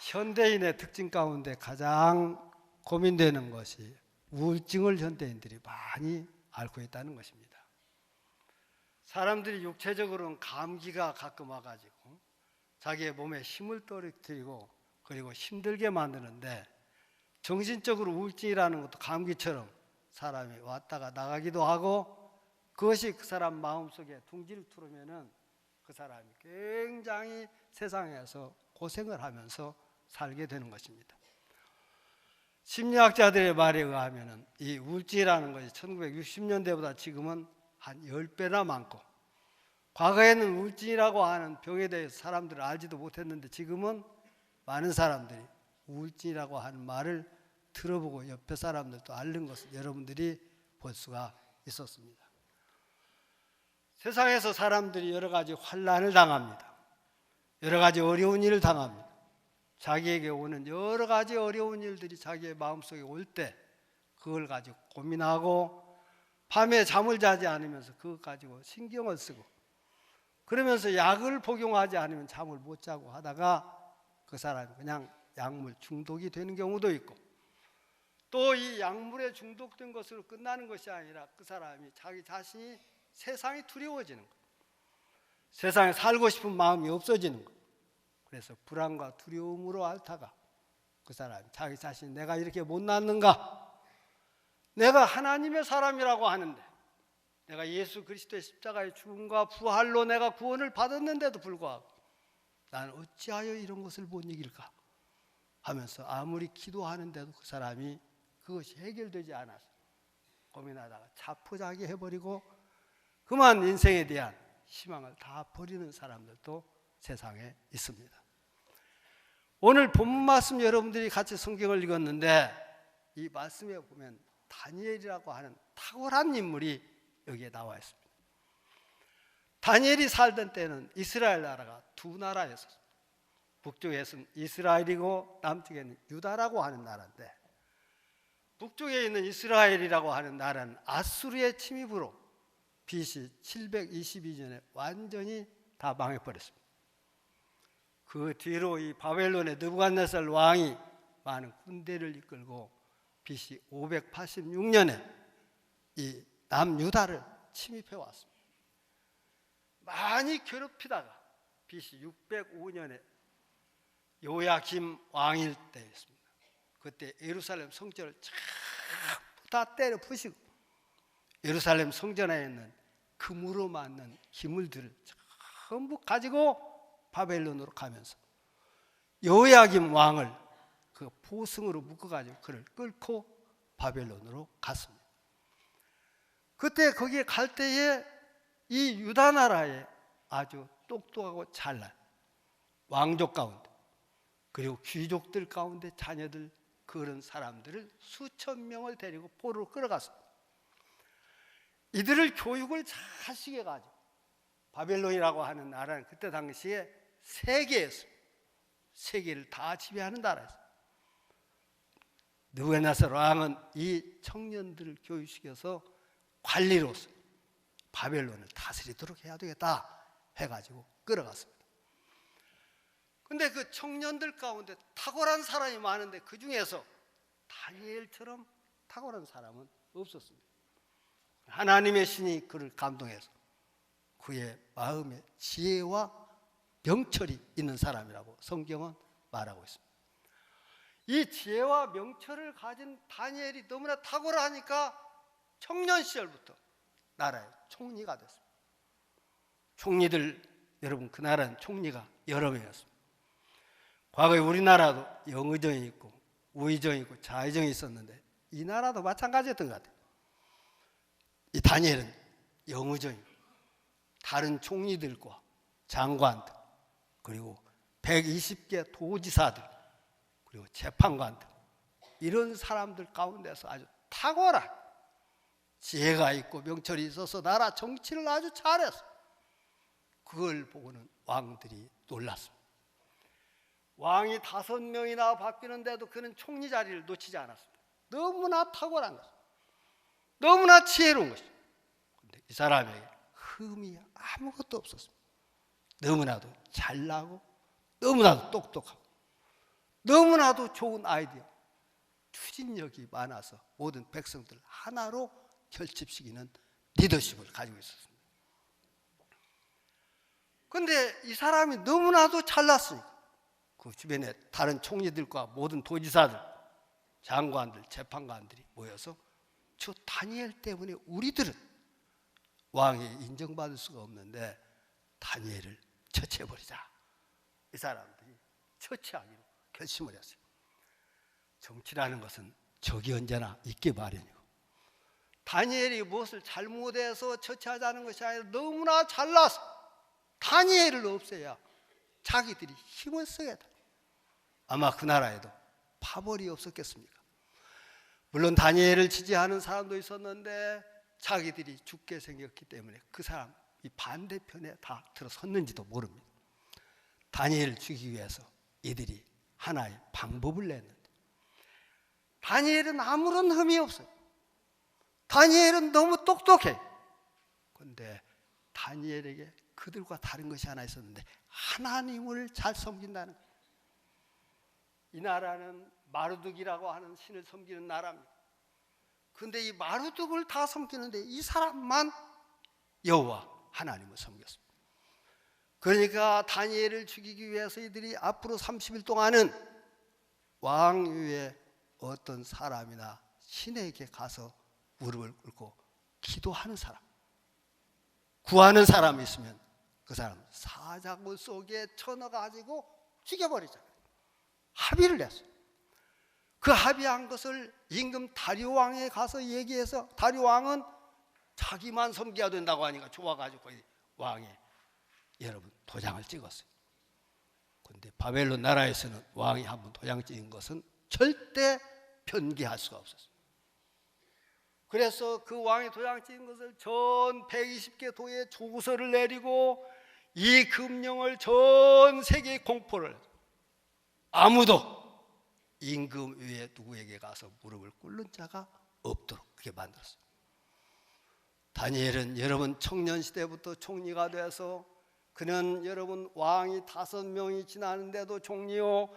현대인의 특징 가운데 가장 고민되는 것이 우울증을 현대인들이 많이 앓고 있다는 것입니다. 사람들이 육체적으로는 감기가 가끔 와가지고 자기의 몸에 힘을 떨어뜨리고 그리고 힘들게 만드는데, 정신적으로 우울증이라는 것도 감기처럼 사람이 왔다가 나가기도 하고, 그것이 그 사람 마음속에 둥지를 틀으면은 그 사람이 굉장히 세상에서 고생을 하면서 살게 되는 것입니다. 심리학자들의 말에 의하면 이 우울증이라는 것이 1960년대보다 지금은 한 10배나 많고, 과거에는 우울증이라고 하는 병에 대해서 사람들은 알지도 못했는데 지금은 많은 사람들이 우울증이라고 하는 말을 들어보고 옆에 사람들도 앓는 것을 여러분들이 볼 수가 있었습니다. 세상에서 사람들이 여러 가지 환난을 당합니다. 여러 가지 어려운 일을 당합니다. 자기에게 오는 여러 가지 어려운 일들이 자기의 마음속에 올 때 그걸 가지고 고민하고 밤에 잠을 자지 않으면서 그것 가지고 신경을 쓰고, 그러면서 약을 복용하지 않으면 잠을 못 자고 하다가 그 사람이 그냥 약물 중독이 되는 경우도 있고, 또 이 약물에 중독된 것으로 끝나는 것이 아니라 그 사람이 자기 자신이 세상이 두려워지는 것, 세상에 살고 싶은 마음이 없어지는 것, 그래서 불안과 두려움으로 앓다가 그 사람이 자기 자신이 내가 이렇게 못났는가, 내가 하나님의 사람이라고 하는데, 내가 예수 그리스도의 십자가의 죽음과 부활로 내가 구원을 받았는데도 불구하고 나는 어찌하여 이런 것을 못 이길까 하면서 아무리 기도하는데도 그 사람이 그것이 해결되지 않아서 고민하다가 자포자기 해버리고 그만 인생에 대한 희망을 다 버리는 사람들도 세상에 있습니다. 오늘 본문 말씀 여러분들이 같이 성경을 읽었는데, 이 말씀에 보면 다니엘이라고 하는 탁월한 인물이 여기에 나와 있습니다. 다니엘이 살던 때는 이스라엘 나라가 두 나라였습니다. 북쪽에서는 이스라엘이고 남쪽에는 유다라고 하는 나라인데, 북쪽에 있는 이스라엘이라고 하는 나라는 아수르의 침입으로 BC 722년에 완전히 다 망해버렸습니다. 그 뒤로 이 바벨론의 느부갓네살 왕이 많은 군대를 이끌고 BC 586년에 이 남유다를 침입해 왔습니다. 많이 괴롭히다가 BC 605년에 요야김 왕일 때였습니다. 그때 예루살렘 성전을 전부 다 때려 부시고 예루살렘 성전에 있는 금으로 만든 기물들을 전부 가지고 바벨론으로 가면서 요야김 왕을 그 포승으로 묶어가지고 그를 끌고 바벨론으로 갔습니다. 그때 거기에 갈 때에 이 유다 나라에 아주 똑똑하고 잘난 왕족 가운데, 그리고 귀족들 가운데 자녀들, 그런 사람들을 수천 명을 데리고 포로로 끌어갔습니다. 이들을 교육을 잘 시켜가지고, 바벨론이라고 하는 나라는 그때 당시에 세계였습니다. 세계를 다 지배하는 나라였습니다. 느부갓네살 왕은 이 청년들을 교육시켜서 관리로서 바벨론을 다스리도록 해야 되겠다 해가지고 끌어갔습니다. 근데 그 청년들 가운데 탁월한 사람이 많은데 그 중에서 다니엘처럼 탁월한 사람은 없었습니다. 하나님의 신이 그를 감동해서 그의 마음에 지혜와 명철이 있는 사람이라고 성경은 말하고 있습니다. 이 지혜와 명철을 가진 다니엘이 너무나 탁월하니까 청년 시절부터 나라의 총리가 됐습니다. 총리들, 여러분, 그 나라는 총리가 여러 명이었습니다. 과거에 우리나라도 영의정이 있고 우의정이 있고 좌의정이 있었는데 이 나라도 마찬가지였던 것 같아요. 이 다니엘은 영의정이고 다른 총리들과 장관들, 그리고 120개 도지사들, 그리고 재판관들, 이런 사람들 가운데서 아주 탁월한 지혜가 있고 명철이 있어서 나라 정치를 아주 잘했어. 그걸 보고는 왕들이 놀랐습니다. 왕이 5명이나 바뀌는데도 그는 총리 자리를 놓치지 않았습니다. 너무나 탁월한 것입니다. 너무나 지혜로운 것입니다. 그런데 이 사람에게 흠이 아무것도 없었습니다. 너무나도 잘나고 너무나도 똑똑하고 너무나도 좋은 아이디어, 추진력이 많아서 모든 백성들 하나로 결집시키는 리더십을 가지고 있었습니다. 그런데 이 사람이 너무나도 잘났으니까 그 주변에 다른 총리들과 모든 도지사들, 장관들, 재판관들이 모여서 저 다니엘 때문에 우리들은 왕에 인정받을 수가 없는데 다니엘을 처치해버리자. 이 사람들이 처치하기로 결심을 했어요. 정치라는 것은 적이 언제나 있기 마련이고, 다니엘이 무엇을 잘못해서 처치하자는 것이 아니라 너무나 잘나서 다니엘을 없애야 자기들이 힘을 쓰겠다. 아마 그 나라에도 파벌이 없었겠습니까? 물론 다니엘을 지지하는 사람도 있었는데 자기들이 죽게 생겼기 때문에 그 사람이 반대편에 다 들어섰는지도 모릅니다. 다니엘을 죽이기 위해서 이들이 하나의 방법을 냈는데, 다니엘은 아무런 흠이 없어요. 다니엘은 너무 똑똑해. 그런데 다니엘에게 그들과 다른 것이 하나 있었는데, 하나님을 잘 섬긴다는 거예요. 이 나라는 마르둑이라고 하는 신을 섬기는 나라입니다. 그런데 이 마르둑을 다 섬기는데 이 사람만 여호와 하나님을 섬겼습니다. 그러니까 다니엘을 죽이기 위해서 이들이 앞으로 30일 동안은 왕위에 어떤 사람이나 신에게 가서 무릎을 꿇고 기도하는 사람, 구하는 사람이 있으면 그 사람 사자굴 속에 쳐넣어가지고 죽여버리자. 합의를 했어요. 그 합의한 것을 임금 다리오 왕에 가서 얘기해서, 다리오 왕은 자기만 섬겨야 된다고 하니까 좋아가지고 왕에 여러분 도장을 찍었어요. 그런데 바벨론 나라에서는 왕이 한번 도장 찍은 것은 절대 변개할 수가 없었어요. 그래서 그 왕이 도장 찍은 것을 전 120개 도에 조서를 내리고 이 금령을 전 세계에 공포를 했어요. 아무도 임금 위에 누구에게 가서 무릎을 꿇는 자가 없도록 그렇게 만들었어요. 다니엘은 여러분 청년 시대부터 총리가 돼서, 그는 여러분 왕이 5명이 지나는데도 총리요,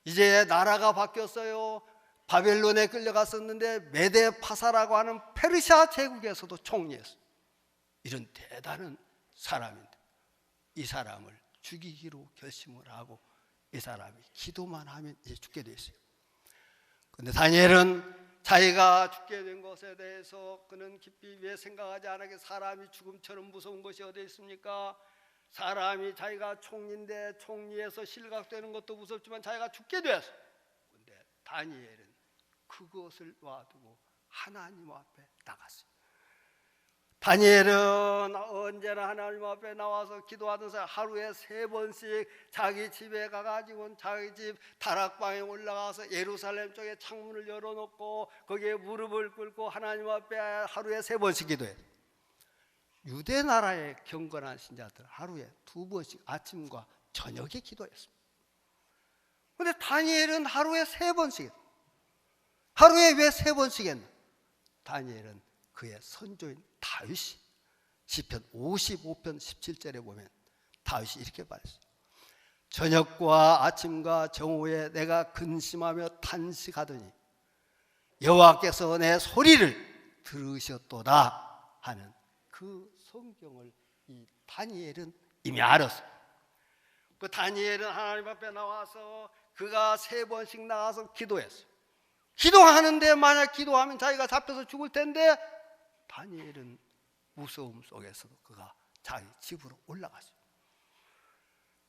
이제 나라가 바뀌었어요. 바벨론에 끌려갔었는데 메데파사라고 하는 페르시아 제국에서도 총리했어요. 이런 대단한 사람인데 이 사람을 죽이기로 결심을 하고 이 사람이 기도만 하면 이제 죽게 돼 있어요. 그런데 다니엘은 자기가 죽게 된 것에 대해서 그는 깊이 왜 생각하지 않았게, 사람이 죽음처럼 무서운 것이 어디 있습니까? 사람이 자기가 총리인데 총리에서 실각되는 것도 무섭지만 자기가 죽게 되었어. 그런데 다니엘은 그것을 놔두고 하나님 앞에 나갔어요. 다니엘은 언제나 하나님 앞에 나와서 기도하던 사람, 하루에 3번씩 자기 집에 가가지고 자기 집 다락방에 올라가서 예루살렘 쪽에 창문을 열어놓고 거기에 무릎을 꿇고 하나님 앞에 하루에 3번씩 기도해요. 유대 나라의 경건한 신자들 하루에 2번씩 아침과 저녁에 기도했습니다. 그런데 다니엘은 하루에 3번씩 했어요. 하루에 왜 3번씩 했나? 다니엘은 그의 선조인 다윗이 시편 55편 17절에 보면 다윗이 이렇게 말했어요. 저녁과 아침과 정오에 내가 근심하며 탄식하더니 여호와께서 내 소리를 들으셨도다 하는 그 성경을 이 다니엘은 이미 알았어요. 그 다니엘은 하나님 앞에 나와서 그가 3번씩 나가서 기도했어요. 기도하는데 만약 기도하면 자기가 잡혀서 죽을 텐데 다니엘은 무서움 속에서도 그가 자기 집으로 올라갔어요.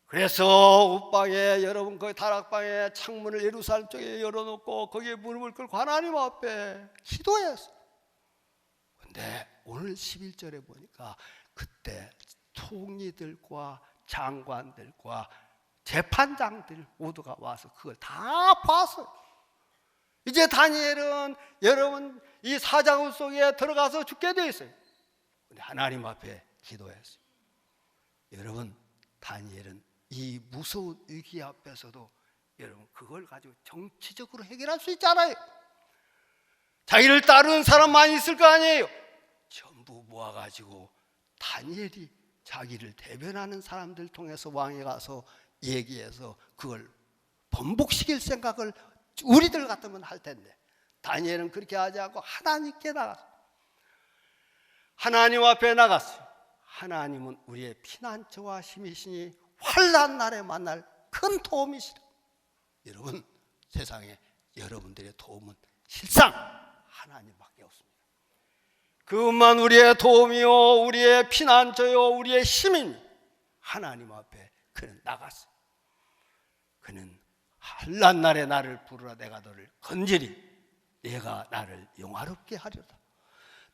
그래서 옷방에 여러분 그 다락방에 창문을 예루살렘 쪽에 열어놓고 거기에 무릎을 꿇고 하나님 앞에 기도했어요. 그런데 오늘 11절에 보니까 그때 총리들과 장관들과 재판장들 모두가 와서 그걸 다 봤어요. 이제 다니엘은 여러분 이 사자굴 속에 들어가서 죽게 돼 있어요. 근데 하나님 앞에 기도했어요. 여러분 다니엘은 이 무서운 위기 앞에서도 여러분 그걸 가지고 정치적으로 해결할 수 있잖아요. 자기를 따르는 사람 많이 있을 거 아니에요. 전부 모아가지고 다니엘이 자기를 대변하는 사람들 통해서 왕에 가서 얘기해서 그걸 번복시킬 생각을 우리들 같으면 할 텐데 다니엘은 그렇게 하지 않고 하나님께 나갔어요. 하나님 앞에 나갔어요. 하나님은 우리의 피난처와 힘이시니 환난 날에 만날 큰 도움이시라. 여러분, 세상에 여러분들의 도움은 실상 하나님밖에 없습니다. 그것만 우리의 도움이요, 우리의 피난처요, 우리의 힘이니 하나님 앞에 그는 나갔어요. 그는 환난 날에 나를 부르라. 내가 너를 건지리. 내가 나를 영화롭게 하리로다.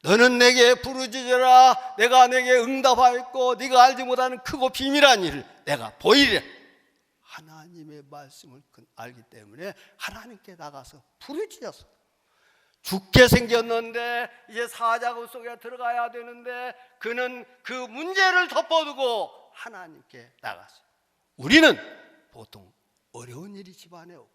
너는 내게 부르짖으라. 내가 내게 응답하였고 네가 알지 못하는 크고 비밀한 일을 내가 보이리라. 하나님의 말씀을 알기 때문에 하나님께 나가서 부르짖었어. 죽게 생겼는데 이제 사자굴 속에 들어가야 되는데 그는 그 문제를 덮어두고 하나님께 나갔어요. 우리는 보통 어려운 일이 집안에 오고,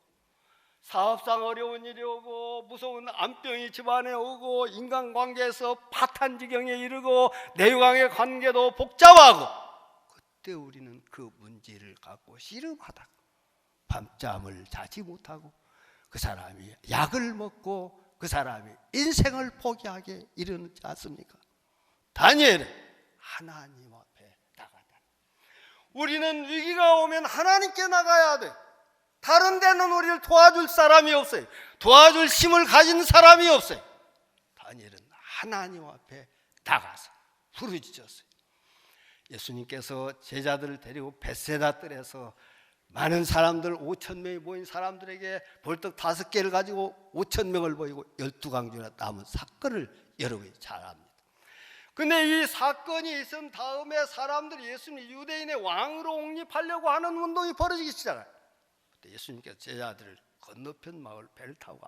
사업상 어려운 일이 오고, 무서운 암병이 집안에 오고, 인간관계에서 파탄지경에 이르고, 내유강의 관계도 복잡하고, 그때 우리는 그 문제를 갖고 씨름하다가 밤잠을 자지 못하고 그 사람이 약을 먹고 그 사람이 인생을 포기하게 이르지 않습니까? 다니엘은 하나님 앞에 나갔다. 우리는 위기가 오면 하나님께 나가야 돼. 다른 데는 우리를 도와줄 사람이 없어요. 도와줄 힘을 가진 사람이 없어요. 다니엘은 하나님 앞에 나가서 부르짖었어요. 예수님께서 제자들을 데리고 벳세다 뜰에서 많은 사람들 5,000명이 모인 사람들에게 벌떡 5개를 가지고 5,000명을 보이고 12강주나 남은 사건을 여러분이 잘 압니다. 근데 이 사건이 있은 다음에 사람들이 예수님 유대인의 왕으로 옹립하려고 하는 운동이 벌어지기 시작해요. 그때 예수님께서 제자들을 건너편 마을 배를 타고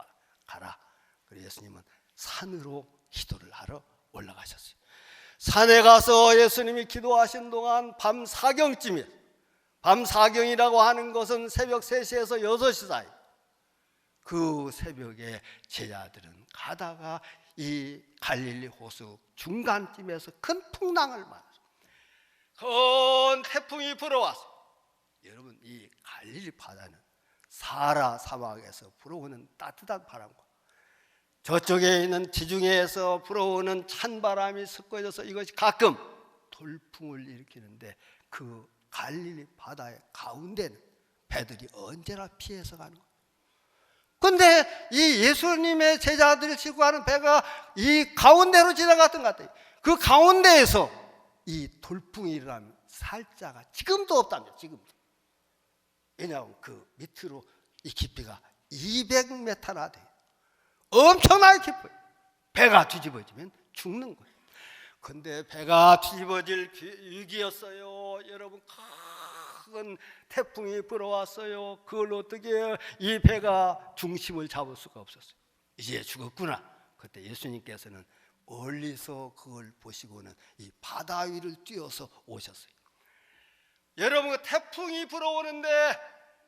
가라. 그래서 예수님은 산으로 기도를 하러 올라가셨어요. 산에 가서 예수님이 기도하신 동안 밤 사경쯤이에요. 밤 사경이라고 하는 것은 새벽 3시에서 6시 사이. 그 새벽에 제자들은 가다가 이 갈릴리 호수 중간쯤에서 큰 풍랑을 만났어요. 큰 태풍이 불어왔어요. 여러분, 이 갈릴리 바다는 사하라 사막에서 불어오는 따뜻한 바람과 저쪽에 있는 지중해에서 불어오는 찬바람이 섞어져서 이것이 가끔 돌풍을 일으키는데 그 갈릴리 바다의 가운데는 배들이 언제나 피해서 가는 거예요. 그런데 이 예수님의 제자들을 싣고 가는 배가 이 가운데로 지나갔던 것 같아요. 그 가운데에서 이 돌풍이 일어나면 살자가 지금도 없답니다. 지금도. 왜냐하면 그 밑으로 이 깊이가 200m나 돼요. 엄청나게 깊어요. 배가 뒤집어지면 죽는 거예요. 근데 배가 뒤집어질 위기였어요. 여러분, 큰 태풍이 불어왔어요. 그걸 어떻게 해요? 이 배가 중심을 잡을 수가 없었어요. 이제 죽었구나. 그때 예수님께서는 멀리서 그걸 보시고는 이 바다 위를 뛰어서 오셨어요. 여러분, 그 태풍이 불어오는데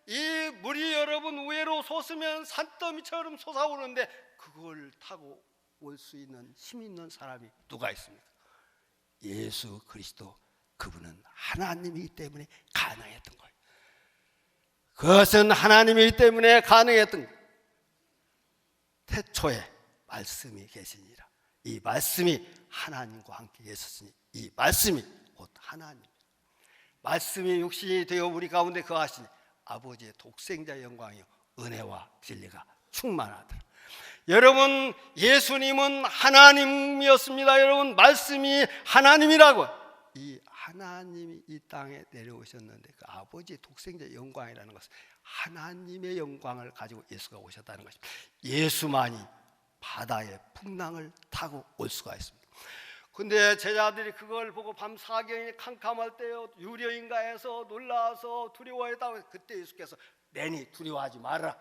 이 물이 여러분 위로 솟으면 산더미처럼 솟아오르는데 그걸 타고 올 수 있는 힘 있는 사람이 누가 있습니까? 예수 그리스도. 그분은 하나님이기 때문에 가능했던 거예요. 그것은 하나님이기 때문에 가능했던 거예요. 태초에 말씀이 계시니라. 이 말씀이 하나님과 함께 계셨으니 이 말씀이 곧 하나님. 말씀이 육신이 되어 우리 가운데 거하시니 아버지의 독생자 영광이요 은혜와 진리가 충만하더라. 여러분, 예수님은 하나님이었습니다. 여러분, 말씀이 하나님이라고. 이 하나님이 이 땅에 내려오셨는데 그 아버지의 독생자 영광이라는 것은 하나님의 영광을 가지고 예수가 오셨다는 것입니다. 예수만이 바다의 풍랑을 타고 올 수가 있습니다. 근데 제자들이 그걸 보고 밤 사경이 캄캄할 때요 유령인가해서 놀라서 두려워했다고. 그때 예수께서 내니 두려워하지 말아라.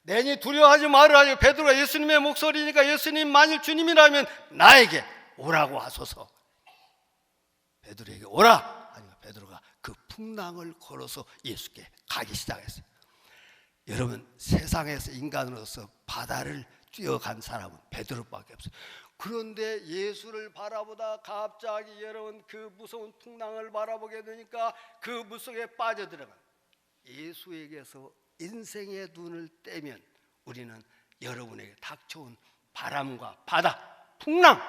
내니 두려워하지 말아라. 베드로가 예수님의 목소리니까 예수님 만일 주님이라면 나에게 오라고 하소서. 베드로에게 오라. 아니, 베드로가 그 풍랑을 걸어서 예수께 가기 시작했어요. 여러분, 세상에서 인간으로서 바다를 뛰어간 사람은 베드로밖에 없어요. 그런데 예수를 바라보다 갑자기 여러분 그 무서운 풍랑을 바라보게 되니까 그 물속에 빠져들어간 예수에게서 인생의 눈을 떼면 우리는 여러분에게 닥쳐온 바람과 바다, 풍랑,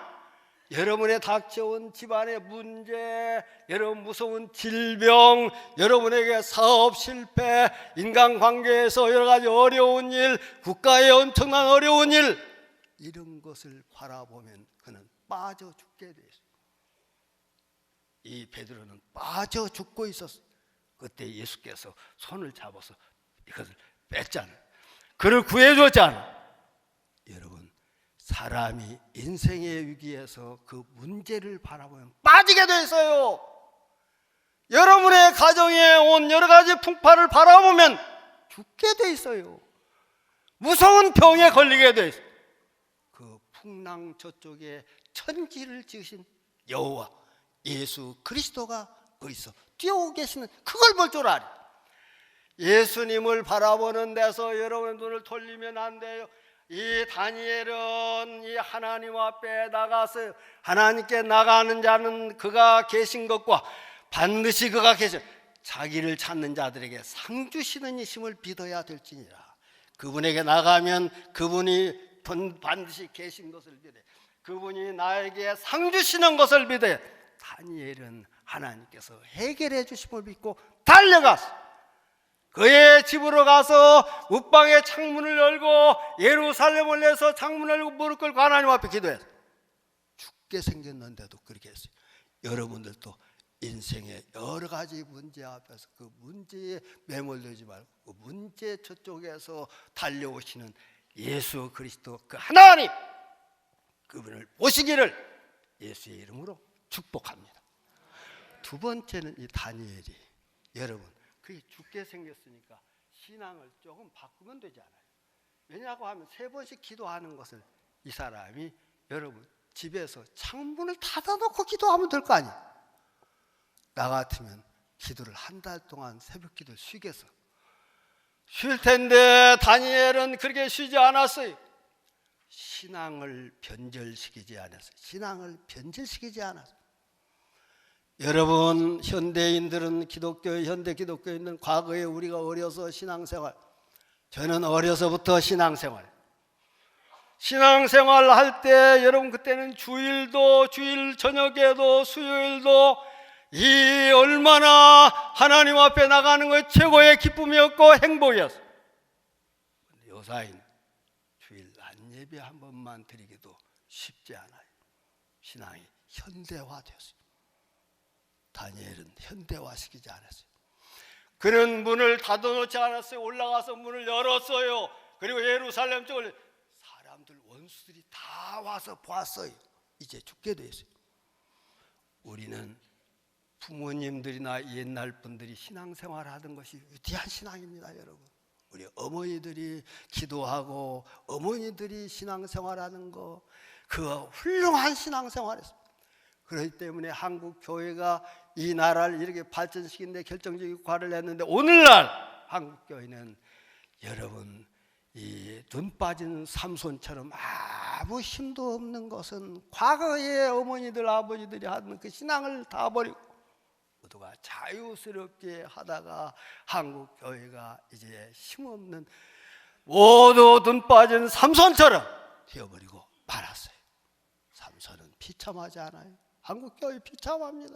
여러분의 닥쳐온 집안의 문제, 여러분 무서운 질병, 여러분에게 사업 실패, 인간관계에서 여러 가지 어려운 일, 국가의 엄청난 어려운 일, 이런 것을 바라보면 그는 빠져 죽게 돼 있어요. 이 베드로는 빠져 죽고 있었어요. 그때 예수께서 손을 잡아서 이것을 뺐잖아요. 그를 구해줬잖아요. 여러분, 사람이 인생의 위기에서 그 문제를 바라보면 빠지게 돼 있어요. 여러분의 가정에 온 여러 가지 풍파를 바라보면 죽게 돼 있어요. 무서운 병에 걸리게 돼 있어요. 그 풍랑 저쪽에 천지를 지으신 여호와 예수 그리스도가 거기서 뛰어오고 계시는 그걸 볼 줄 알아요. 예수님을 바라보는 데서 여러분의 눈을 돌리면 안 돼요. 이 다니엘은 이 하나님 앞에 나가서 하나님께 나가는 자는 그가 계신 것과 반드시 그가 계신 자기를 찾는 자들에게 상 주시는 이심을 믿어야 될지니라. 그분에게 나가면 그분이 반드시 계신 것을 믿어야, 그분이 나에게 상 주시는 것을 믿어야. 다니엘은 하나님께서 해결해 주심을 믿고 달려갔어. 그의 집으로 가서 웃방의 창문을 열고 예루살렘을 내서 창문을 열고 무릎 꿇고 하나님 앞에 기도했어. 죽게 생겼는데도 그렇게 했어요. 여러분들도 인생의 여러 가지 문제 앞에서 그 문제에 매몰되지 말고 그 문제 저쪽에서 달려오시는 예수 그리스도 그 하나님, 그분을 보시기를 예수의 이름으로 축복합니다. 두 번째는 이 다니엘이, 여러분, 그게 죽게 생겼으니까 신앙을 조금 바꾸면 되지 않아요? 왜냐고 하면 3번씩 기도하는 것을 이 사람이 여러분 집에서 창문을 닫아놓고 기도하면 될 거 아니에요? 나 같으면 기도를 한 달 동안 새벽 기도를 쉬겠어. 쉴 텐데 다니엘은 그렇게 쉬지 않았어요. 신앙을 변절시키지 않았어요. 신앙을 변질시키지 않았어요. 여러분, 현대인들은 현대 기독교인들은 과거에 우리가 어려서 신앙생활, 저는 어려서부터 신앙생활 할 때 여러분 그때는 주일도, 주일 저녁에도, 수요일도 이 얼마나 하나님 앞에 나가는 것이 최고의 기쁨이었고 행복이었어요. 요사이는 주일 안예배 한 번만 드리기도 쉽지 않아요. 신앙이 현대화되었어요. 다니엘은 현대화시키지 않았어요. 그는 문을 닫아놓지 않았어요. 올라가서 문을 열었어요. 그리고 예루살렘 쪽을 사람들, 원수들이 다 와서 보았어요. 이제 죽게 됐어요. 우리는 부모님들이나 옛날 분들이 신앙생활 하던 것이 위대한 신앙입니다, 여러분. 우리 어머니들이 기도하고 어머니들이 신앙생활하는 거, 그 훌륭한 신앙생활이었습니다. 그렇기 때문에 한국 교회가 이 나라를 이렇게 발전시키는 데 결정적인 역할을 했는데, 오늘날 한국 교회는 여러분 이 눈 빠진 삼손처럼 아무 힘도 없는 것은 과거의 어머니들 아버지들이 하던 그 신앙을 다 버리고 모두가 자유스럽게 하다가 한국 교회가 이제 힘없는 모두 눈 빠진 삼손처럼 되어버리고 말았어요. 삼손은 비참하지 않아요? 한국 교회 비참합니다.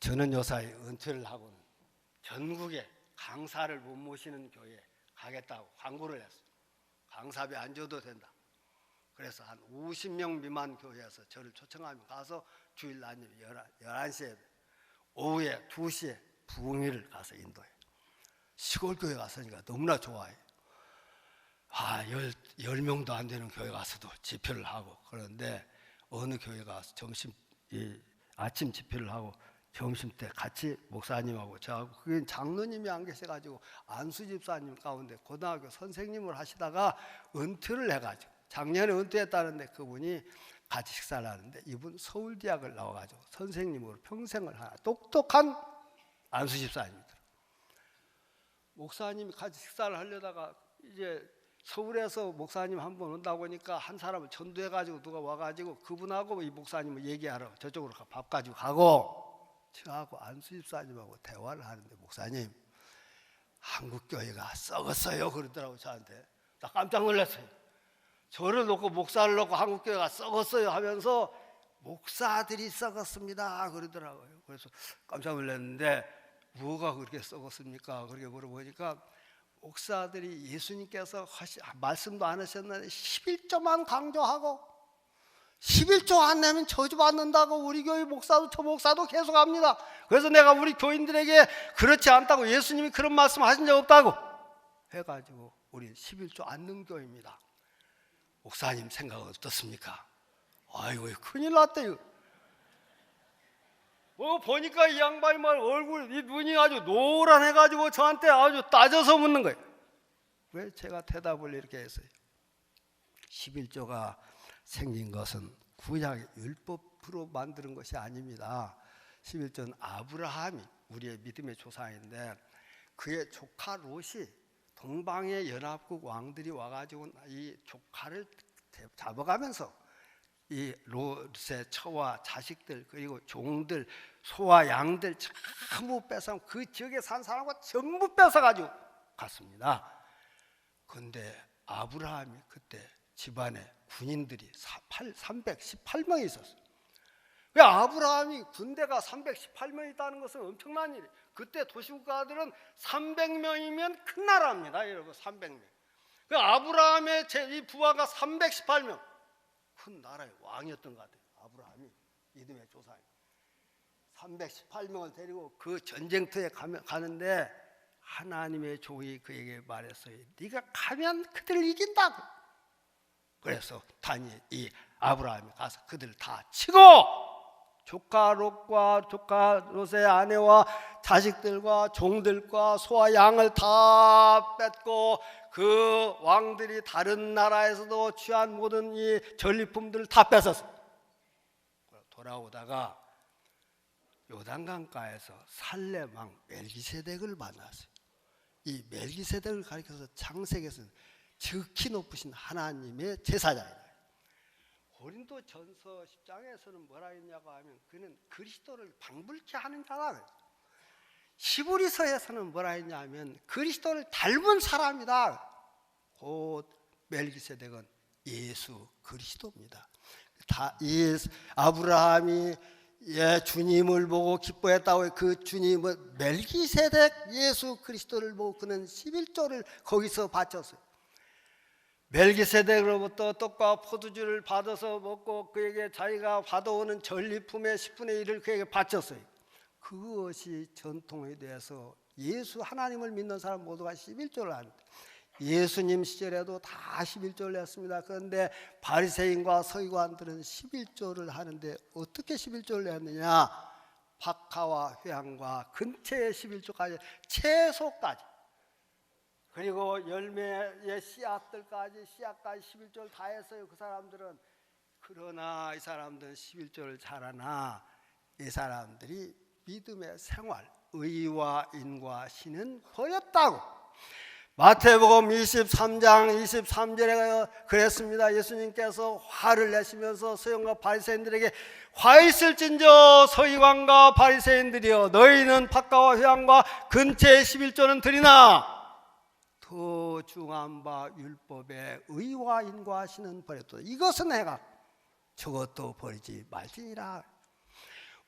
저는 요사이 은퇴를 하고는 전국에 강사를 못 모시는 교회에 가겠다고 광고를 했어요. 강사비 안 줘도 된다. 그래서 한 50명 미만 교회에서 저를 초청하면 가서 주일 낮에 11시에 오후에 2시에 부흥회를 가서 인도해요. 시골 교회 갔으니까 너무나 좋아해요. 10명도 안 되는 교회 가서도 집회를 하고, 그런데 어느 교회 가서 아침 집회를 하고 점심 때 같이 목사님하고 저하고, 그게 장로님이 안 계셔가지고 안수 집사님 가운데 고등학교 선생님을 하시다가 은퇴를 해가지고 작년에 은퇴했다는데 그분이 같이 식사를 하는데 이분 서울대학을 나와가지고 선생님으로 평생을 하나 똑똑한 안수 집사님이더라고요. 목사님이 같이 식사를 하려다가 이제 서울에서 목사님 한 번 온다고 하니까 한 사람을 전도해가지고 누가 와가지고 그분하고 이 목사님을 얘기하러 저쪽으로 밥 가지고 가고, 저하고 안수집사님하고 대화를 하는데, 목사님, 한국교회가 썩었어요 그러더라고 저한테. 나 깜짝 놀랐어요. 저를 놓고 목사를 놓고 한국교회가 썩었어요 하면서 목사들이 썩었습니다 그러더라고요. 그래서 깜짝 놀랐는데, 뭐가 그렇게 썩었습니까? 그렇게 물어보니까 목사들이 예수님께서 말씀도 안 하셨는데 11조만 강조하고 11조 안 내면 저주받는다고 우리 교회 목사도 저 목사도 계속 합니다. 그래서 내가 우리 교인들에게 그렇지 않다고, 예수님이 그런 말씀 하신 적 없다고 해가지고 우리 11조 않는 교회입니다. 목사님 생각은 어떻습니까? 아이고 큰일 났대요. 뭐 보니까 이 양반이 말 얼굴 이 눈이 아주 노란해가지고 저한테 아주 따져서 묻는 거예요. 왜 제가 대답을 이렇게 했어요? 11조가 생긴 것은 구약의 율법으로 만드는 것이 아닙니다. 11조는 아브라함이 우리의 믿음의 조상인데, 그의 조카 롯이 동방의 연합국 왕들이 와가지고 이 조카를 잡아가면서 이 롯의 처와 자식들 그리고 종들 소와 양들 전부 뺏어, 그 지역에 산 사람과 전부 뺏어가지고 갔습니다. 그런데 아브라함이 그때 집안에 군인들이 318명이 있었어요. 왜 아브라함이 군대가 318명 있다는 것은 엄청난 일이에요. 그때 도시국가들은 300명이면 큰 나라입니다, 여러분. 300명. 그 아브라함의 이 부하가 318명, 큰 나라의 왕이었던 것 같아요. 아브라함이 믿음의 조상이 318명을 데리고 그 전쟁터에 가는데 하나님의 종이 그에게 말했어요. 네가 가면 그들을 이긴다고. 그래서 이 아브라함이 가서 그들을 다 치고 조카 롯과 조카 롯의 아내와 자식들과 종들과 소와 양을 다 뺏고, 그 왕들이 다른 나라에서도 취한 모든 이 전리품들을 다 뺏었어요. 돌아오다가 요단강가에서 살렘 왕 멜기세덱을 만났어요. 이 멜기세덱을 가리켜서 창세기에서는 지극히 높으신 하나님의 제사장이다. 고린도전서 10장에서는 뭐라 했냐고 하면 그는 그리스도를 방불케 하는 자다. 히브리서에서는 뭐라 했냐면 그리스도를 닮은 사람이다. 곧 멜기세덱은 예수 그리스도입니다. 아브라함이 주님을 보고 기뻐했다고, 그 주님은 멜기세덱 예수 그리스도를 보고 그는 11조를 거기서 바쳤어요. 멜기세덱으로부터 떡과 포도주를 받아서 먹고 그에게 자기가 받아오는 전리품의 10분의 1을 그에게 바쳤어요. 그것이 전통에 대해서 예수 하나님을 믿는 사람 모두가 11조를 하는데, 예수님 시절에도 다 11조를 했습니다. 그런데 바리새인과 서기관들은 11조를 하는데 어떻게 11조를 했느냐? 박하와 회향과 근처의 11조까지, 채소까지, 그리고 열매의 씨앗까지 11조를 다 했어요. 그 사람들은. 그러나 이 사람들은 11조를 잘하나 이 사람들이 믿음의 생활, 의와 인과 신은 버렸다고. 마태복음 23장 23절에 그랬습니다. 예수님께서 화를 내시면서 서기관과 바리새인들에게 화 있을진저 서기관과 바리새인들이여, 너희는 박가와 회향과 근처의 11조는 드리나 더 중한 바 율법의 의와 인과 신은 버렸다. 이것은 내가 저것도 버리지 말지니라.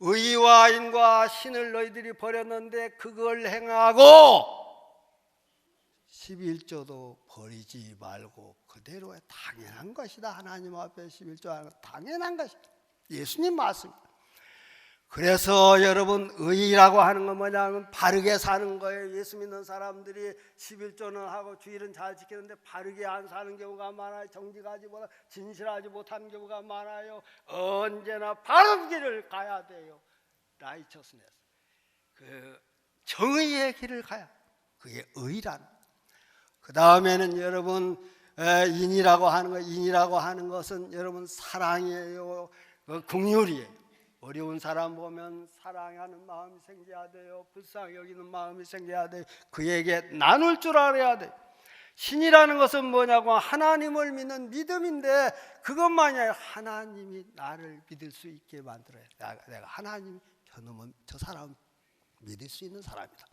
의와 인과 신을 너희들이 버렸는데 그걸 행하고 11조도 버리지 말고 그대로 당연한 것이다. 하나님 앞에 11조 하는 건 당연한 것이다. 예수님 말씀입니다. 그래서 여러분, 의라고 하는 건 뭐냐면 바르게 사는 거예요. 예수 믿는 사람들이 11조는 하고 주일은 잘 지키는데 바르게 안 사는 경우가 많아요. 정직하지 못하고 진실하지 못한 경우가 많아요. 언제나 바른 길을 가야 돼요. 라이처스네스, 그 정의의 길을 가야, 그게 의란. 그 다음에는 여러분, 인이라고 하는 것은 여러분 사랑이에요. 긍휼이에요. 어려운 사람 보면 사랑하는 마음이 생겨야 돼요. 불쌍히 여기는 마음이 생겨야 돼요. 그에게 나눌 줄 알아야 돼요. 신이라는 것은 뭐냐고, 하나님을 믿는 믿음인데 그것만이 아니라 하나님이 나를 믿을 수 있게 만들어야 돼. 내가 하나님 저놈은 저 사람 믿을 수 있는 사람이다.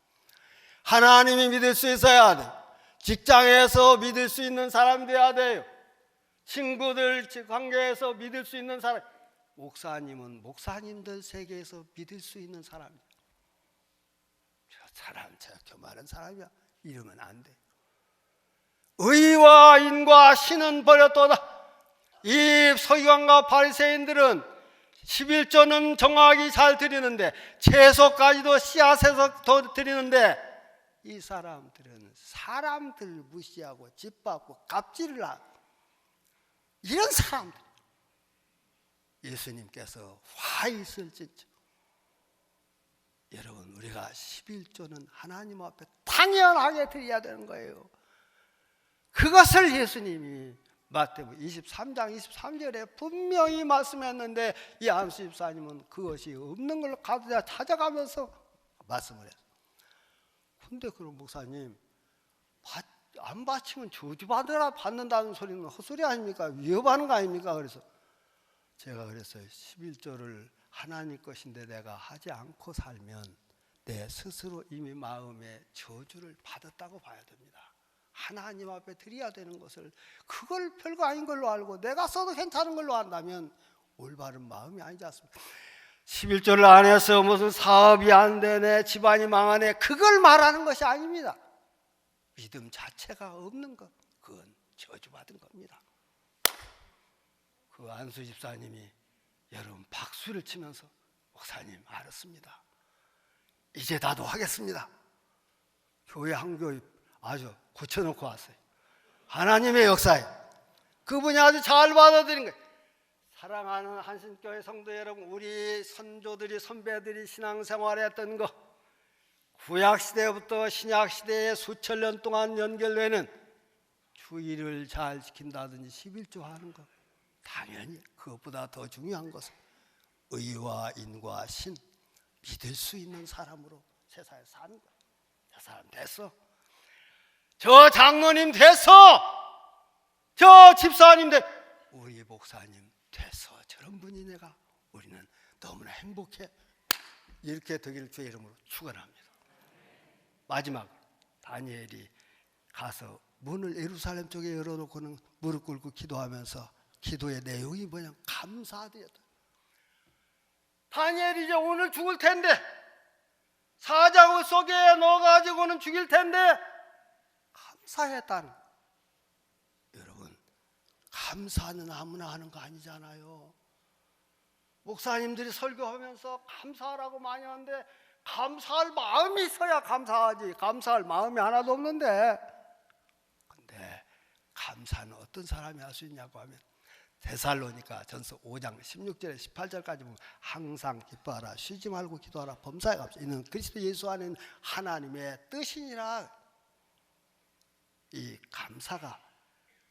하나님이 믿을 수 있어야 돼. 직장에서 믿을 수 있는 사람이 돼야 돼요. 친구들 관계에서 믿을 수 있는 사람. 목사님은 목사님들 세계에서 믿을 수 있는 사람이야. 저 사람 저 교만한 사람이야. 이러면 안 돼. 의와 인과 신은 버렸도다. 이 서기관과 바리새인들은 11조는 정확히 잘 드리는데 채소까지도 씨앗에서 더 드리는데 이 사람들은 사람들 무시하고 짓밟고 갑질을 하고 이런 사람들. 예수님께서 화 있을진저. 여러분 우리가 11조는 하나님 앞에 당연하게 드려야 되는 거예요. 그것을 예수님이 마태복음 23장 23절에 분명히 말씀했는데 이 안수 집사님은 그것이 없는 걸로 찾아가면서 말씀을 했어요. 근데 그럼 목사님 안 바치면 저주받는다는 소리는 헛소리 아닙니까? 위협하는 거 아닙니까? 그래서 제가 그랬어요. 11조를 하나님 것인데 내가 하지 않고 살면 내 스스로 이미 마음에 저주를 받았다고 봐야 됩니다. 하나님 앞에 드려야 되는 것을 그걸 별거 아닌 걸로 알고 내가 써도 괜찮은 걸로 한다면 올바른 마음이 아니지 않습니까? 11조를 안 해서 무슨 사업이 안 되네, 집안이 망하네, 그걸 말하는 것이 아닙니다. 믿음 자체가 없는 것, 그건 저주받은 겁니다. 그 안수 집사님이 여러분 박수를 치면서 목사님 알았습니다. 이제 나도 하겠습니다. 교회 한 교회 아주 고쳐놓고 왔어요. 하나님의 역사에 그분이 아주 잘 받아들인 거예요. 사랑하는 한신교회 성도 여러분, 우리 선조들이 선배들이 신앙생활했던 거 구약시대부터 신약시대에 수천 년 동안 연결되는 주의를 잘 지킨다든지 11조 하는 거 당연히 그것보다 더 중요한 것은 의와 인과 신 믿을 수 있는 사람으로 세상에 사는 거야. 저 사람 됐어, 저 장로님 됐어, 저 집사님 됐어, 우리 목사님 됐어, 저런 분이 내가 우리는 너무나 행복해. 이렇게 되기를 주의 이름으로 축원합니다. 마지막 다니엘이 가서 문을 예루살렘 쪽에 열어놓고는 무릎 꿇고 기도하면서 기도의 내용이 뭐냐, 감사드렸다. 다니엘이 이제 오늘 죽을 텐데 사자굴 속에 넣어가지고는 죽일 텐데 감사했다는. 여러분 감사는 아무나 하는 거 아니잖아요. 목사님들이 설교하면서 감사하라고 많이 하는데 감사할 마음이 있어야 감사하지. 감사할 마음이 하나도 없는데. 근데 감사는 어떤 사람이 할 수 있냐고 하면 데살로니가 전서 5장 16절에 18절까지 보면 항상 기뻐하라, 쉬지 말고 기도하라, 범사에 갚자. 이는 그리스도 예수 안에는 하나님의 뜻이니라. 이 감사가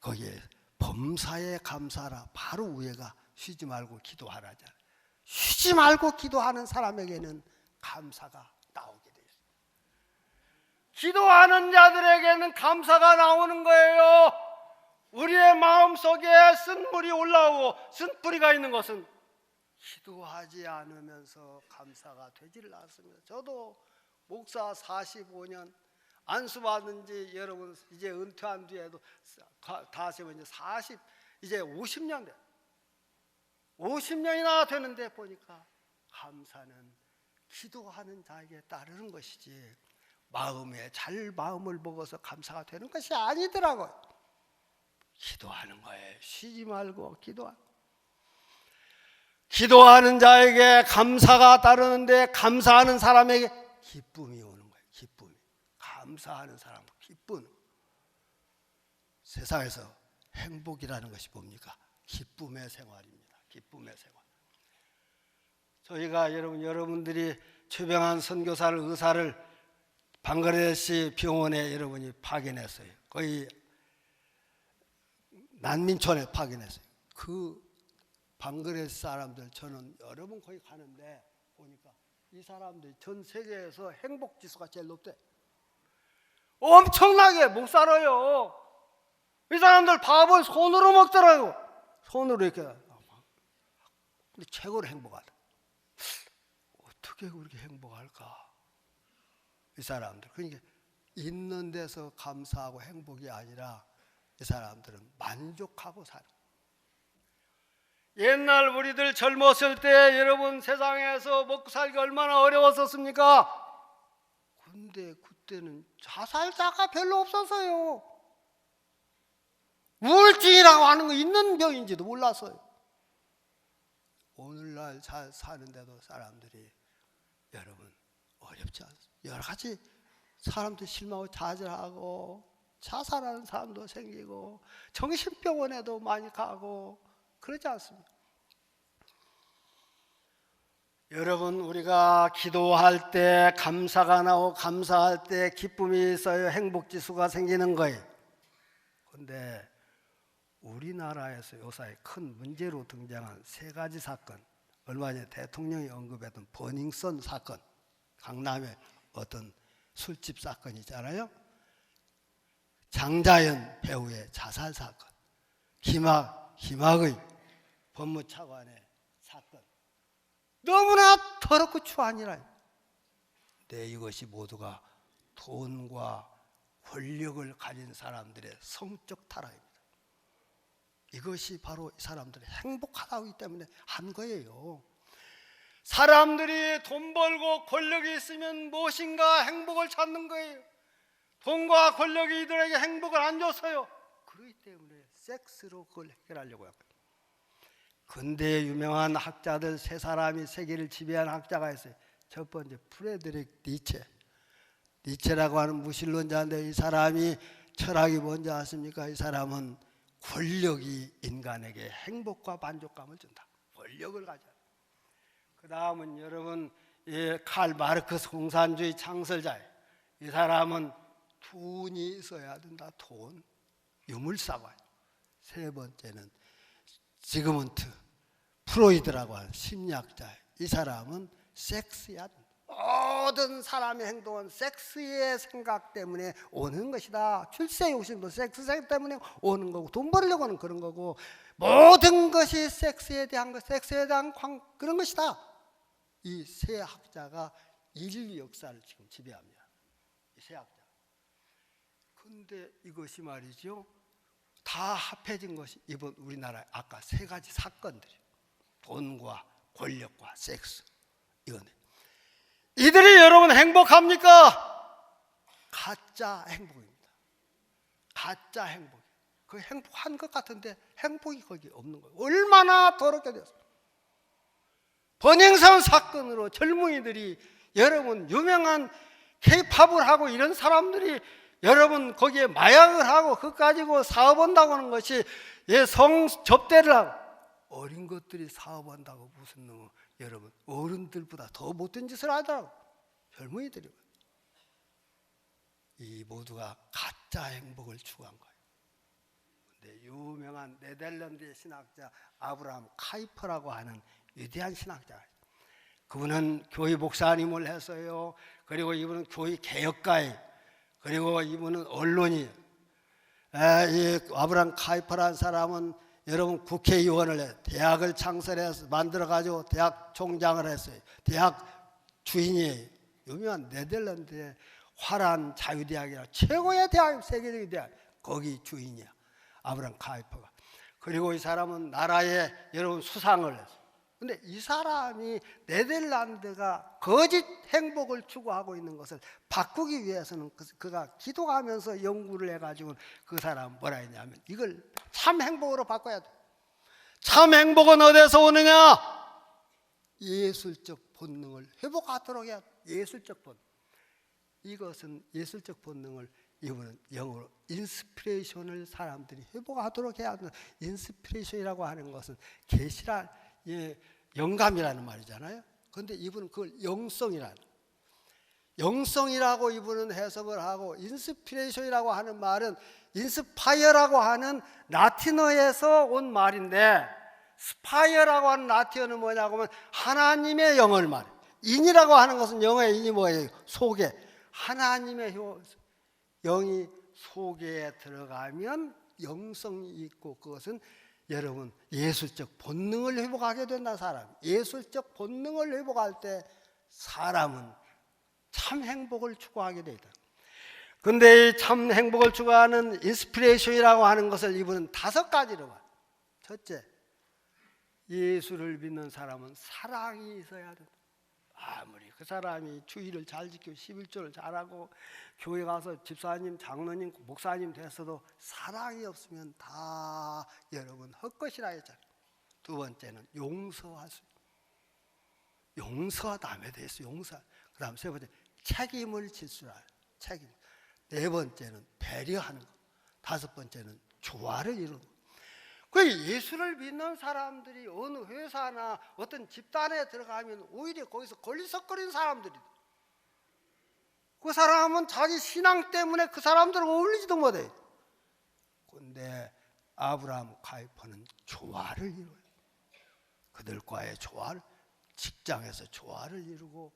거기에 범사에 감사하라 바로 위에가 쉬지 말고 기도하라잖아요. 쉬지 말고 기도하는 사람에게는 감사가 나오게 되어 있습니다. 기도하는 자들에게는 감사가 나오는 거예요. 우리의 마음속에 쓴물이 올라오고 쓴뿌리가 있는 것은 기도하지 않으면서 감사가 되지를 않습니다. 저도 목사 45년 안수받은 지 여러분 이제 은퇴한 뒤에도 다시 이제 50년 돼. 50년이나 되는데 보니까 감사는 기도하는 자에게 따르는 것이지 마음에 잘 마음을 먹어서 감사가 되는 것이 아니더라고요. 기도하는 거예요. 쉬지 말고 기도하는 자에게 감사가 따르는데 감사하는 사람에게 기쁨이 오는 거예요. 기쁨이. 감사하는 사람 기쁨. 세상에서 행복이라는 것이 뭡니까? 기쁨의 생활입니다. 기쁨의 생활. 저희가 여러분들이 최병한 선교사를 의사를 방글라데시 병원에 여러분이 파견했어요. 거의 난민촌에 파견했어요. 그 방글라데시 사람들 저는 여러 번 거기 가는데 보니까 이 사람들이 전 세계에서 행복 지수가 제일 높대. 엄청나게 못 살아요. 이 사람들 밥을 손으로 먹더라고. 손으로 이렇게. 근데 최고로 행복하다. 어떻게 어떻게 그렇게 행복할까? 이 사람들. 그러니까 있는 데서 감사하고 행복이 아니라 이 사람들은 만족하고 살아. 옛날 우리들 젊었을 때 여러분 세상에서 먹고 살기 얼마나 어려웠었습니까? 근데 그때는 자살자가 별로 없었어요. 우울증이라고 하는 거 있는 병인지도 몰랐어요. 오늘날 잘 사는데도 사람들이 여러분 어렵지 않습니까? 여러 가지 사람도 실망하고 좌절하고 자살하는 사람도 생기고 정신병원에도 많이 가고 그러지 않습니까? 여러분 우리가 기도할 때 감사가 나오고 감사할 때 기쁨이 있어요. 행복지수가 생기는 거예요. 그런데 우리나라에서 요새 큰 문제로 등장한 세 가지 사건, 얼마 전에 대통령이 언급했던 버닝썬 사건, 강남의 어떤 술집 사건 있잖아요. 장자연 배우의 자살 사건, 김학의 법무차관의 사건, 너무나 더럽고 추하니라. 근데 이것이 모두가 돈과 권력을 가진 사람들의 성적 타락입니다. 이것이 바로 이 사람들이 행복하다기 때문에 한 거예요. 사람들이 돈 벌고 권력이 있으면 무엇인가 행복을 찾는 거예요. 돈과 권력이 이들에게 행복을 안 줬어요. 그렇기 때문에 섹스로 그걸 해결하려고 하고요. 근대의 유명한 학자들 세 사람이 세계를 지배한 학자가 있어요. 첫 번째 프레드릭 니체. 니체라고 하는 무신론자인데 이 사람이 철학이 뭔지 아십니까? 이 사람은 권력이 인간에게 행복과 만족감을 준다. 권력을 가져야. 그 다음은 여러분 칼 마르크스 공산주의 창설자예요. 이 사람은 돈이 있어야 된다. 돈, 유물사관. 세 번째는 지그문트 프로이드라고 하는 심리학자예요. 이 사람은 섹스야 된다. 모든 사람의 행동은 섹스의 생각 때문에 오는 것이다. 출세 욕심도 섹스 때문에 오는 거고 돈 벌려고 하는 그런 거고 모든 것이 섹스에 대한 것, 섹스에 대한 그런 것이다. 이 세 학자가 인류 역사를 지금 지배합니다. 이 세 학자. 근데 이것이 말이죠. 다 합해진 것이 이번 우리나라의 아까 세 가지 사건들이 돈과 권력과 섹스 이거네. 이들이 여러분 행복합니까? 가짜 행복입니다. 가짜 행복. 그 행복한 것 같은데 행복이 거기 없는 거예요. 얼마나 더럽게 됐어요. 버닝썬 사건으로 젊은이들이 여러분 유명한 K-팝을 하고 이런 사람들이 여러분 거기에 마약을 하고 그거 가지고 사업한다고 하는 것이 성 접대를 하고 어린 것들이 사업한다고 무슨 놈 여러분 어른들보다 더 못된 짓을 하더라고. 젊은이들이. 이 모두가 가짜 행복을 추구한 거예요. 근데 유명한 네덜란드의 신학자 아브라함 카이퍼라고 하는 위대한 신학자예요. 그분은 교회 목사님을 했어요. 그리고 이분은 교회 개혁가예요. 그리고 이분은 언론이에요. 이 아브라함 카이퍼라는 사람은 여러분 국회의원을 해 대학을 창설해서 만들어가지고 대학 총장을 했어요. 대학 주인이에요. 유명한 네덜란드의 화란 자유대학이라 최고의 대학, 세계적인 대학. 거기 주인이야. 아브라함 카이퍼가. 그리고 이 사람은 나라에 여러분 수상을 했어요. 근데 이 사람이 네덜란드가 거짓 행복을 추구하고 있는 것을 바꾸기 위해서는 그가 기도하면서 연구를 해가지고 그 사람 뭐라 했냐면 이걸 참 행복으로 바꿔야 돼. 참 행복은 어디서 오느냐? 예술적 본능을 회복하도록 해야 돼. 예술적 본능. 이것은 예술적 본능을 이분은 영어로 인스피레이션을 사람들이 회복하도록 해야 한다. 인스피레이션이라고 하는 것은 계시라 영감이라는 말이잖아요. 그런데 이분은 그걸 영성이라고 이분은 해석을 하고 인스피레이션이라고 하는 말은 인스파이어라고 하는 라틴어에서 온 말인데 스파이어라고 하는 라틴어는 뭐냐고 하면 하나님의 영을 말해요. 인이라고 하는 것은 영어의 인이 뭐예요? 속에. 하나님의 영이 속에 들어가면 영성이 있고 그것은 여러분 예술적 본능을 회복하게 된다. 사람 예술적 본능을 회복할 때 사람은 참 행복을 추구하게 되다. 근데 이 참 행복을 추구하는 인스피레이션이라고 하는 것을 이분은 5가지로 봐요. 첫째, 예수를 믿는 사람은 사랑이 있어야 된다. 아무리 그 사람이 주의를 잘 지키고 11조를 잘하고 교회 가서 집사님, 장로님, 목사님 됐어도 사랑이 없으면 다 여러분 헛것이라 했잖아요. 두 번째는 용서할 수, 용서와 남에 대해서 용서. 그 다음 세 번째, 책임을 질 줄 알아요. 책임. 네 번째는 배려하는 것. 5번째는 조화를 이루는 것. 그 예수를 믿는 사람들이 어느 회사나 어떤 집단에 들어가면 오히려 거기서 걸리석거리는 사람들이, 그 사람은 자기 신앙 때문에 그 사람들과 어울리지도 못해. 그런데 아브라함 카이퍼는 조화를 이루어요. 그들과의 조화를, 직장에서 조화를 이루고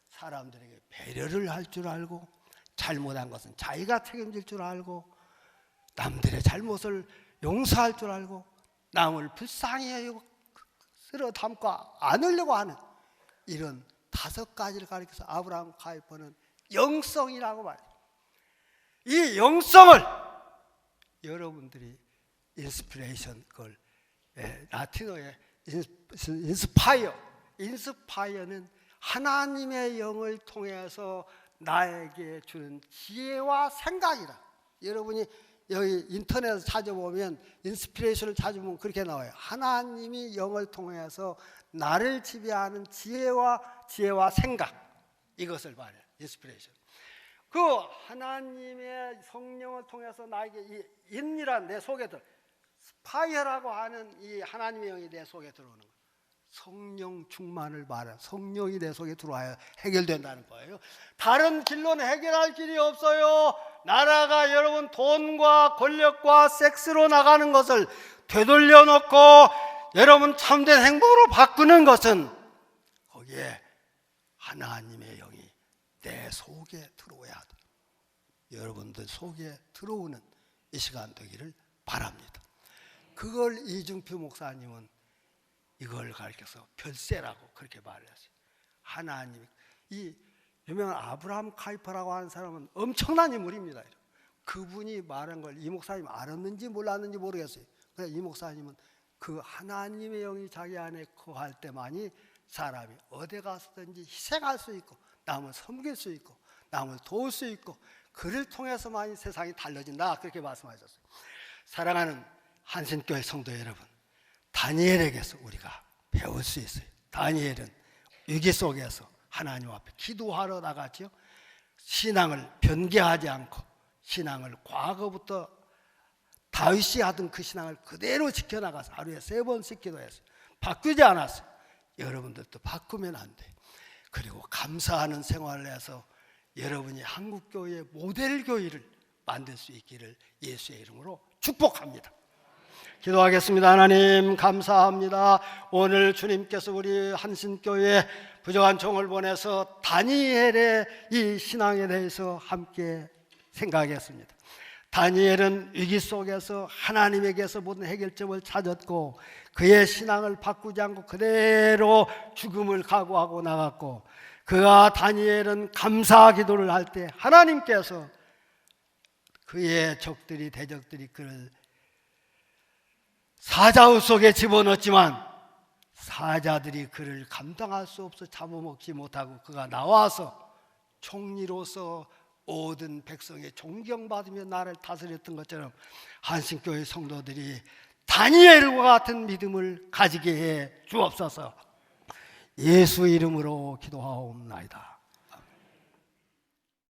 사람들에게 배려를 할 줄 알고, 잘못한 것은 자기가 책임질 줄 알고, 남들의 잘못을 용서할 줄 알고, 남을 불쌍히 여기고 쓸어 담고 안으려고 하는 이런 5가지를 가리켜서 아브라함 카이퍼는 영성이라고 말해요. 이 영성을 여러분들이 인스피레이션, 그걸 라틴어에 인스파이어는 하나님의 영을 통해서 나에게 주는 지혜와 생각이라. 여러분이 여기 인터넷에서 찾아보면 인스피레이션을 찾아보면 그렇게 나와요. 하나님이 영을 통해서 나를 지배하는 지혜와 생각, 이것을 말해요. 인스피레이션. 그 하나님의 성령을 통해서 나에게 이 인이란 내 속에 들어, 스파이어라고 하는 이 하나님의 영이 내 속에 들어오는 거예요. 성령 충만을 말해. 성령이 내 속에 들어와야 해결된다는 거예요. 다른 길로는 해결할 길이 없어요. 나라가 여러분 돈과 권력과 섹스로 나가는 것을 되돌려 놓고 여러분 참된 행복으로 바꾸는 것은 거기에 하나님의 영이 내 속에 들어와야 돼. 여러분들 속에 들어오는 이 시간 되기를 바랍니다. 그걸 이중표 목사님은 이걸 가르쳐서 별세라고 그렇게 말을 했어요. 하나님, 이 유명한 아브라함 카이퍼라고 하는 사람은 엄청난 인물입니다. 그분이 말한 걸 이 목사님 알았는지 몰랐는지 모르겠어요. 그래서 이 목사님은 그 하나님의 영이 자기 안에 거할 때만이 사람이 어디 가서든지 희생할 수 있고, 남을 섬길 수 있고, 남을 도울 수 있고, 그를 통해서만이 세상이 달라진다, 그렇게 말씀하셨어요. 사랑하는 한신교회 성도 여러분, 다니엘에게서 우리가 배울 수 있어요. 다니엘은 위기 속에서 하나님 앞에 기도하러 나갔죠. 신앙을 변개하지 않고 신앙을 과거부터 다윗이 하던 그 신앙을 그대로 지켜나가서 하루에 3번씩 기도했어요. 바꾸지 않았어요. 여러분들도 바꾸면 안 돼요. 그리고 감사하는 생활을 해서 여러분이 한국교회의 모델교회를 만들 수 있기를 예수의 이름으로 축복합니다. 기도하겠습니다. 하나님 감사합니다. 오늘 주님께서 우리 한신교회에 부족한 종을 보내서 다니엘의 이 신앙에 대해서 함께 생각했습니다. 다니엘은 위기 속에서 하나님에게서 모든 해결점을 찾았고, 그의 신앙을 바꾸지 않고 그대로 죽음을 각오하고 나갔고, 그가 다니엘은 감사 기도를 할 때 하나님께서 그의 적들이, 대적들이 그를 사자우 속에 집어넣었지만 사자들이 그를 감당할 수 없어 잡아먹지 못하고 그가 나와서 총리로서 모든 백성의 존경받으며 나를 다스렸던 것처럼 한신교회 성도들이 다니엘과 같은 믿음을 가지게 해 주옵소서. 예수 이름으로 기도하옵나이다.